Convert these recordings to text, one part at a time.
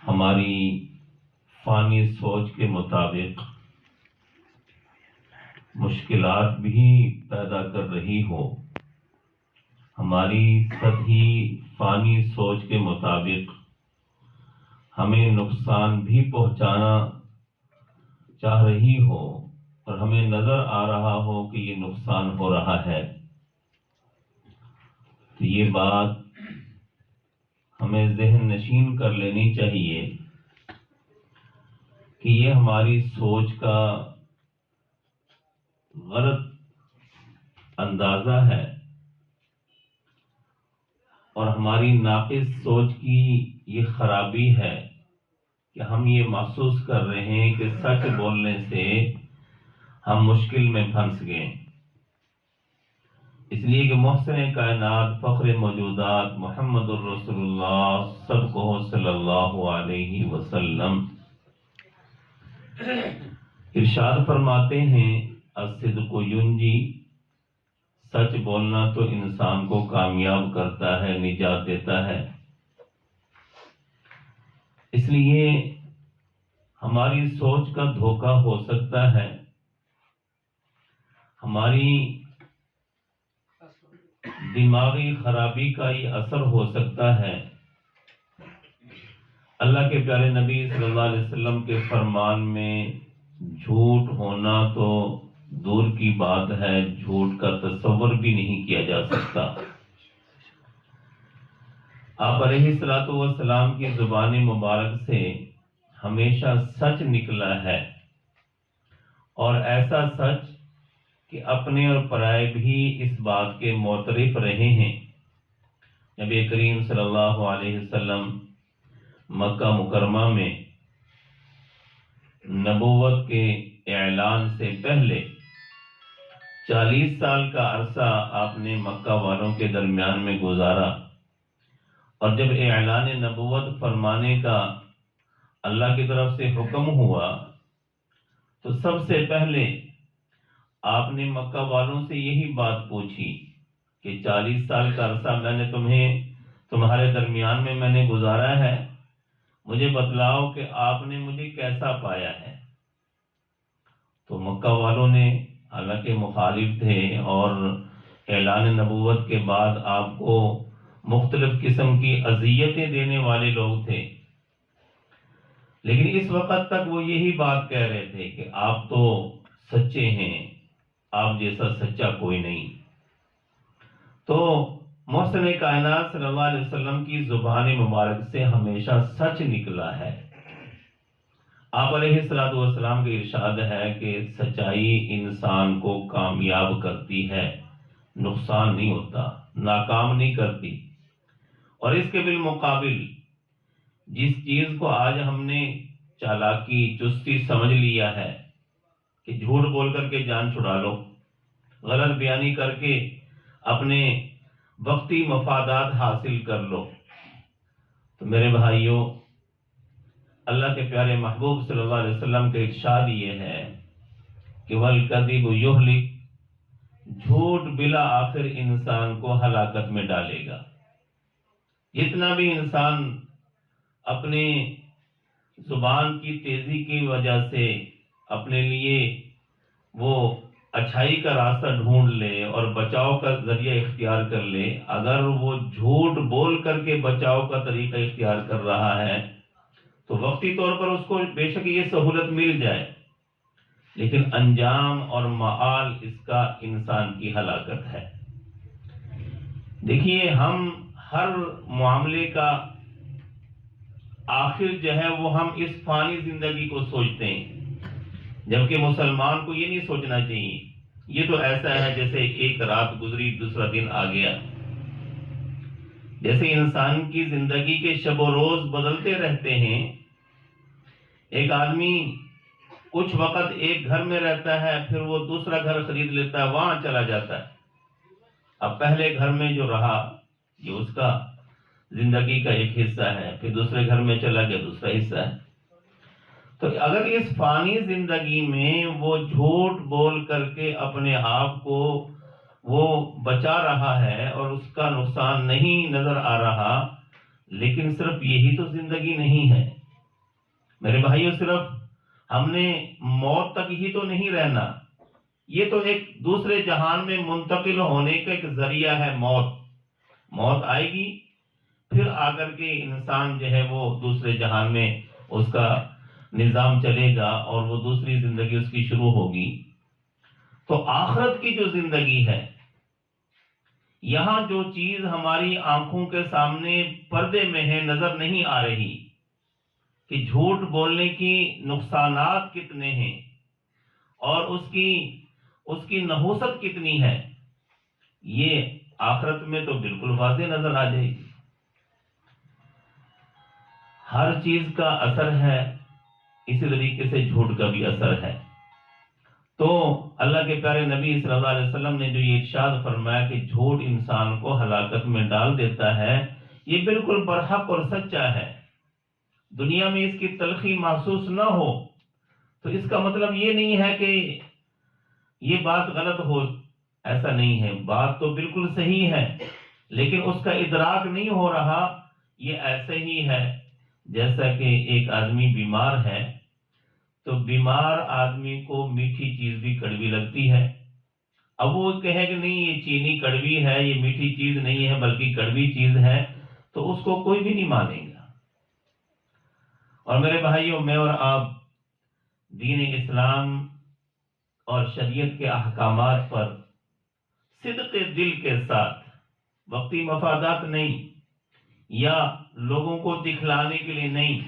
ہماری فانی سوچ کے مطابق مشکلات بھی پیدا کر رہی ہو، ہماری سطحی فانی سوچ کے مطابق ہمیں نقصان بھی پہنچانا چاہ رہی ہو اور ہمیں نظر آ رہا ہو کہ یہ نقصان ہو رہا ہے، تو یہ بات ہمیں ذہن نشین کر لینی چاہیے کہ یہ ہماری سوچ کا غلط اندازہ ہے اور ہماری ناقص سوچ کی یہ خرابی ہے کہ ہم یہ محسوس کر رہے ہیں کہ سچ بولنے سے ہم مشکل میں پھنس گئے، اس لیے کہ محسن کائنات فخر موجودات محمد الرسول اللہ سب کو صلی اللہ علیہ وسلم ارشاد فرماتے ہیں الصدق ینجی، سچ بولنا تو انسان کو کامیاب کرتا ہے، نجات دیتا ہے۔ اس لیے ہماری سوچ کا دھوکہ ہو سکتا ہے، ہماری دماغی خرابی کا یہ اثر ہو سکتا ہے۔ اللہ کے پیارے نبی صلی اللہ علیہ وسلم کے فرمان میں جھوٹ ہونا تو دور کی بات ہے، جھوٹ کا تصور بھی نہیں کیا جا سکتا۔ آپ علیہ الصلوۃ والسلام کی زبان مبارک سے ہمیشہ سچ نکلا ہے، اور ایسا سچ کہ اپنے اور پرائے بھی اس بات کے معترف رہے ہیں۔ نبی کریم صلی اللہ علیہ وسلم مکہ مکرمہ میں نبوت کے اعلان سے پہلے 40 سال کا عرصہ آپ نے مکہ والوں کے درمیان میں گزارا، اور جب اعلان نبوت فرمانے کا اللہ کی طرف سے حکم ہوا تو سب سے پہلے آپ نے مکہ والوں سے یہی بات پوچھی کہ 40 سال کا عرصہ میں نے تمہارے درمیان میں نے گزارا ہے، مجھے بتلاؤ کہ آپ نے مجھے کیسا پایا ہے۔ تو مکہ والوں نے، حالانکہ مخالف تھے اور اعلان نبوت کے بعد آپ کو مختلف قسم کی اذیتیں دینے والے لوگ تھے، لیکن اس وقت تک وہ یہی بات کہہ رہے تھے کہ آپ تو سچے ہیں، آپ جیسا سچا کوئی نہیں۔ تو محسن کائنات صلی اللہ علیہ وسلم کی زبان مبارک سے ہمیشہ سچ نکلا ہے۔ آپ علیہ الصلوۃ والسلام کا ارشاد ہے کہ سچائی انسان کو کامیاب کرتی ہے، نقصان نہیں ہوتا، ناکام نہیں کرتی۔ اور اس کے بالمقابل جس چیز کو آج ہم نے چالاکی، چستی سمجھ لیا ہے کہ جھوٹ بول کر کے جان چھڑا لو، غلط بیانی کر کے اپنے وقتی مفادات حاصل کر لو، تو میرے بھائیوں، اللہ کے پیارے محبوب صلی اللہ علیہ وسلم کا ارشاد یہ ہے کہ وَالْكَذِبُ يُهْلِكُ، جھوٹ بلا آخر انسان کو ہلاکت میں ڈالے گا۔ جتنا بھی انسان اپنے زبان کی تیزی کی وجہ سے اپنے لیے وہ اچھائی کا راستہ ڈھونڈ لے اور بچاؤ کا ذریعہ اختیار کر لے، اگر وہ جھوٹ بول کر کے بچاؤ کا طریقہ اختیار کر رہا ہے تو وقتی طور پر اس کو بے شک یہ سہولت مل جائے، لیکن انجام اور مآل اس کا انسان کی ہلاکت ہے۔ دیکھیے، ہم ہر معاملے کا آخر جو ہے وہ ہم اس فانی زندگی کو سوچتے ہیں، جبکہ مسلمان کو یہ نہیں سوچنا چاہیے۔ یہ تو ایسا ہے جیسے ایک رات گزری دوسرا دن آ گیا، جیسے انسان کی زندگی کے شب و روز بدلتے رہتے ہیں۔ ایک آدمی کچھ وقت ایک گھر میں رہتا ہے، پھر وہ دوسرا گھر خرید لیتا ہے، وہاں چلا جاتا ہے۔ اب پہلے گھر میں جو رہا یہ اس کا زندگی کا ایک حصہ ہے، پھر دوسرے گھر میں چلا گیا، دوسرا حصہ ہے۔ تو اگر اس فانی زندگی میں وہ جھوٹ بول کر کے اپنے آپ کو وہ بچا رہا ہے اور اس کا نقصان نہیں نظر آ رہا، لیکن صرف یہی تو زندگی نہیں ہے میرے بھائیوں، صرف ہم نے موت تک ہی تو نہیں رہنا، یہ تو ایک دوسرے جہان میں منتقل ہونے کا ایک ذریعہ ہے۔ موت آئے گی، پھر آ کر کے انسان جو ہے وہ دوسرے جہان میں اس کا نظام چلے گا اور وہ دوسری زندگی اس کی شروع ہوگی۔ تو آخرت کی جو زندگی ہے، یہاں جو چیز ہماری آنکھوں کے سامنے پردے میں ہے، نظر نہیں آ رہی کہ جھوٹ بولنے کی نقصانات کتنے ہیں اور اس کی نحوست کتنی ہے، یہ آخرت میں تو بالکل واضح نظر آ جائے گی۔ ہر چیز کا اثر ہے، اسی طریقے سے جھوٹ کا بھی اثر ہے۔ تو اللہ کے پیارے نبی صلی اللہ علیہ وسلم نے جو یہ ارشاد فرمایا کہ جھوٹ انسان کو ہلاکت میں ڈال دیتا ہے، یہ بالکل برحق اور سچا ہے۔ دنیا میں اس کی تلخی محسوس نہ ہو تو اس کا مطلب یہ نہیں ہے کہ یہ بات غلط ہو، ایسا نہیں ہے، بات تو بالکل صحیح ہے، لیکن اس کا ادراک نہیں ہو رہا۔ یہ ایسے ہی ہے جیسا کہ ایک آدمی بیمار ہے تو بیمار آدمی کو میٹھی چیز بھی کڑوی لگتی ہے، اب وہ کہے کہ نہیں یہ چینی کڑوی ہے، یہ میٹھی چیز نہیں ہے بلکہ کڑوی چیز ہے، تو اس کو کوئی بھی نہیں مانے گا۔ اور میرے بھائیوں، میں اور آپ دین اسلام اور شریعت کے احکامات پر صدق دل کے ساتھ، وقتی مفادات نہیں یا لوگوں کو دکھلانے کے لیے نہیں،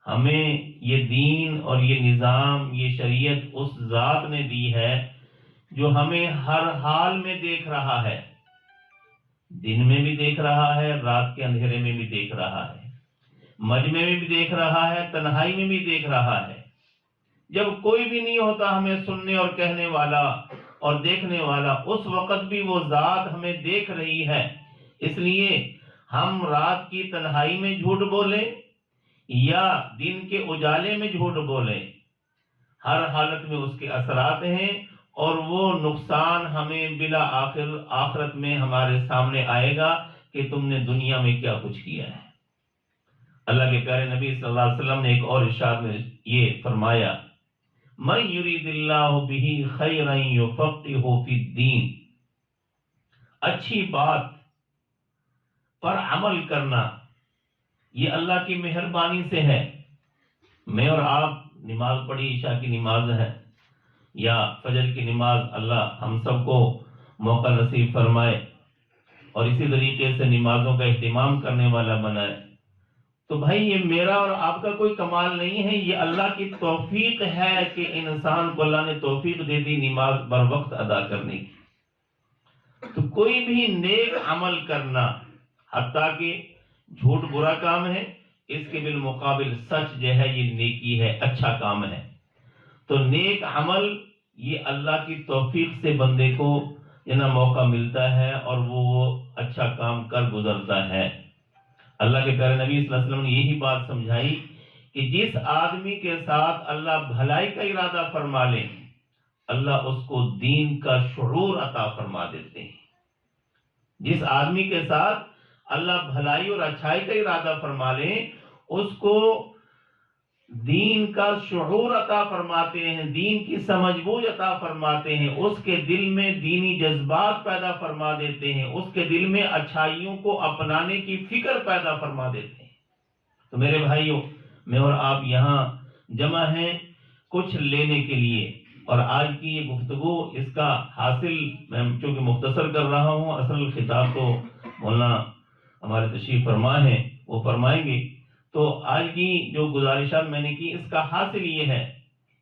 ہمیں یہ دین اور یہ نظام، یہ شریعت اس ذات نے دی ہے جو ہمیں ہر حال میں دیکھ رہا ہے، دن میں بھی دیکھ رہا ہے، رات کے اندھیرے میں بھی دیکھ رہا ہے، مجمع میں بھی دیکھ رہا ہے، تنہائی میں بھی دیکھ رہا ہے۔ جب کوئی بھی نہیں ہوتا ہمیں سننے اور کہنے والا اور دیکھنے والا، اس وقت بھی وہ ذات ہمیں دیکھ رہی ہے۔ اس لیے ہم رات کی تنہائی میں جھوٹ بولیں یا دن کے اجالے میں جھوٹ بولیں، ہر حالت میں اس کے اثرات ہیں اور وہ نقصان ہمیں بلا آخر آخرت میں ہمارے سامنے آئے گا کہ تم نے دنیا میں کیا کچھ کیا ہے۔ اللہ کے پیارے نبی صلی اللہ علیہ وسلم نے ایک اور ارشاد میں یہ فرمایا، من یرید اللہ بہ خیرا یفقہہ فی الدین، اچھی بات پر عمل کرنا یہ اللہ کی مہربانی سے ہے۔ میں اور آپ نماز پڑھی، عشاء کی نماز ہے یا فجر کی نماز، اللہ ہم سب کو موقع نصیب فرمائے اور اسی طریقے سے نمازوں کا اہتمام کرنے والا بنائے۔ تو بھائی یہ میرا اور آپ کا کوئی کمال نہیں ہے، یہ اللہ کی توفیق ہے کہ انسان کو اللہ نے توفیق دے دی نماز بر وقت ادا کرنے کی۔ تو کوئی بھی نیک عمل کرنا، حتیٰ کہ جھوٹ برا کام ہے، اس کے بالمقابل سچ جو ہے یہ نیکی ہے، اچھا کام ہے۔ تو نیک عمل یہ اللہ کی توفیق سے بندے کو موقع ملتا ہے اور وہ اچھا کام کر گزرتا ہے۔ اللہ کے پیارے نبی صلی اللہ علیہ وسلم نے یہی بات سمجھائی کہ جس آدمی کے ساتھ اللہ بھلائی کا ارادہ فرما لے، اللہ اس کو دین کا شعور عطا فرما دیتے ہیں۔ جس آدمی کے ساتھ اللہ بھلائی اور اچھائی کا ارادہ فرما لے، اس کو دین کا شعور عطا فرماتے ہیں، دین کی سمجھ بوجھ عطا فرماتے ہیں، اس کے دل میں دینی جذبات پیدا فرما دیتے ہیں، اس کے دل میں اچھائیوں کو اپنانے کی فکر پیدا فرما دیتے ہیں۔ تو میرے بھائیوں، میں اور آپ یہاں جمع ہیں کچھ لینے کے لیے، اور آج کی یہ گفتگو اس کا حاصل میں چونکہ مختصر کر رہا ہوں، اصل خطاب تو مولانا ہمارے تشریف فرما ہیں وہ فرمائیں گے۔ تو آج کی جو گزارشات میں نے کی، اس کا حاصل یہ ہے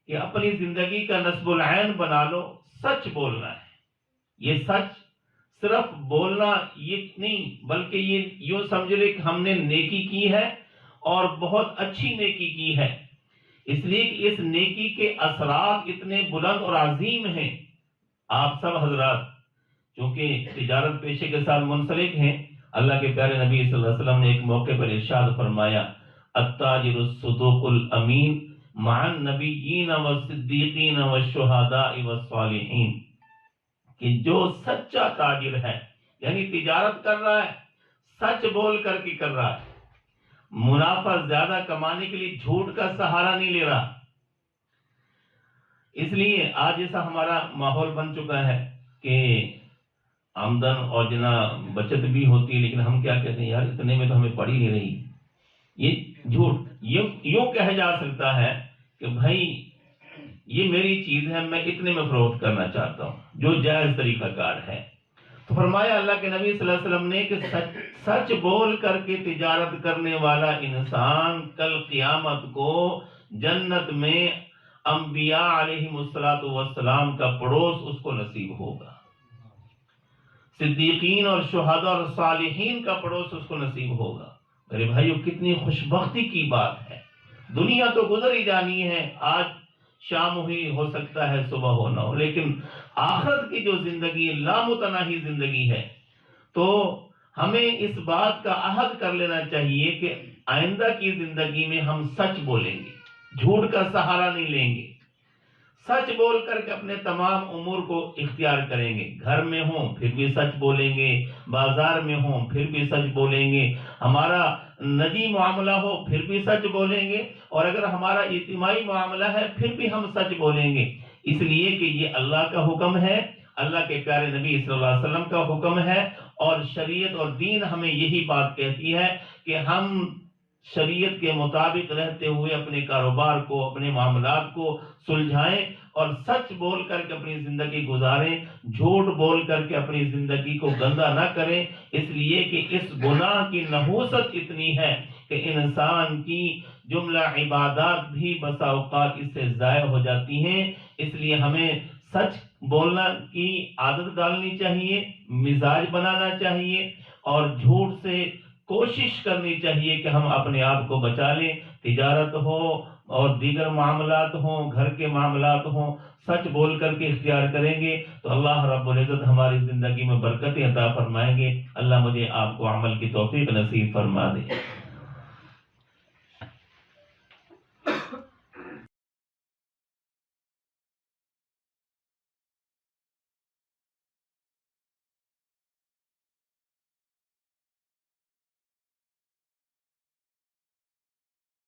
کہ اپنی زندگی کا نصب العین بنا لو، سچ بولنا ہے۔ یہ سچ صرف بولنا یہ نہیں، بلکہ یہ یوں سمجھ لے کہ ہم نے نیکی کی ہے اور بہت اچھی نیکی کی ہے، اس لیے کہ اس نیکی کے اثرات اتنے بلند اور عظیم ہیں۔ آپ سب حضرات چونکہ تجارت پیشے کے ساتھ منسلک ہیں، اللہ کے پیارے نبی صلی اللہ علیہ وسلم نے ایک موقع پر ارشاد فرمایا، التاجر الصدوق الامین مع النبیین والصدیقین والشہداء والصالحین، کہ جو سچا تاجر ہے، یعنی تجارت کر رہا ہے، سچ بول کر کے کر رہا ہے، منافع زیادہ کمانے کے لیے جھوٹ کا سہارا نہیں لے رہا۔ اس لیے آج ایسا ہمارا ماحول بن چکا ہے کہ آمدن اور جنا بچت بھی ہوتی ہے، لیکن ہم کیا کہتے ہیں، یار اتنے میں تو ہمیں پڑ ہی نہیں رہی۔ یہ جھوٹ یوں کہا جا سکتا ہے کہ بھائی یہ میری چیز ہے، میں اتنے میں فروخت کرنا چاہتا ہوں، جو جائز طریقہ کار ہے۔ تو فرمایا اللہ کے نبی صلی اللہ علیہ وسلم نے کہ سچ بول کر کے تجارت کرنے والا انسان کل قیامت کو جنت میں انبیاء علیہم السلام کا پڑوس اس کو نصیب ہوگا، صدیقین اور شہداء اور صالحین کا پڑوس اس کو نصیب ہوگا۔ میرے بھائیو کتنی خوشبختی کی بات ہے۔ دنیا تو گزر ہی جانی ہے، آج شام ہوئی، ہو سکتا ہے صبح ہو نہ ہو، لیکن آخرت کی جو زندگی لامتناہی زندگی ہے، تو ہمیں اس بات کا عہد کر لینا چاہیے کہ آئندہ کی زندگی میں ہم سچ بولیں گے، جھوٹ کا سہارا نہیں لیں گے، سچ بول کر کے اپنے تمام امور کو اختیار کریں گے۔ گھر میں ہوں پھر بھی سچ بولیں گے، بازار میں ہوں پھر بھی سچ بولیں گے، ہمارا نجی معاملہ ہو پھر بھی سچ بولیں گے، اور اگر ہمارا اجتماعی معاملہ ہے پھر بھی ہم سچ بولیں گے، اس لیے کہ یہ اللہ کا حکم ہے، اللہ کے پیارے نبی صلی اللہ علیہ وسلم کا حکم ہے، اور شریعت اور دین ہمیں یہی بات کہتی ہے کہ ہم شریعت کے مطابق رہتے ہوئے اپنے کاروبار کو، اپنے معاملات کو سلجھائیں اور سچ بول کر کے اپنی زندگی گزاریں، جھوٹ بول کر کے اپنی زندگی کو گندا نہ کریں، اس لیے کہ اس گناہ کی نحوست اتنی ہے کہ انسان کی جملہ عبادات بھی بسا اوقات اس سے ضائع ہو جاتی ہیں۔ اس لیے ہمیں سچ بولنا کی عادت ڈالنی چاہیے، مزاج بنانا چاہیے، اور جھوٹ سے کوشش کرنی چاہیے کہ ہم اپنے آپ کو بچا لیں۔ تجارت ہو اور دیگر معاملات ہوں، گھر کے معاملات ہوں، سچ بول کر کے اختیار کریں گے تو اللہ رب العزت ہماری زندگی میں برکتیں عطا فرمائیں گے۔ اللہ مجھے آپ کو عمل کی توفیق نصیب فرما دے۔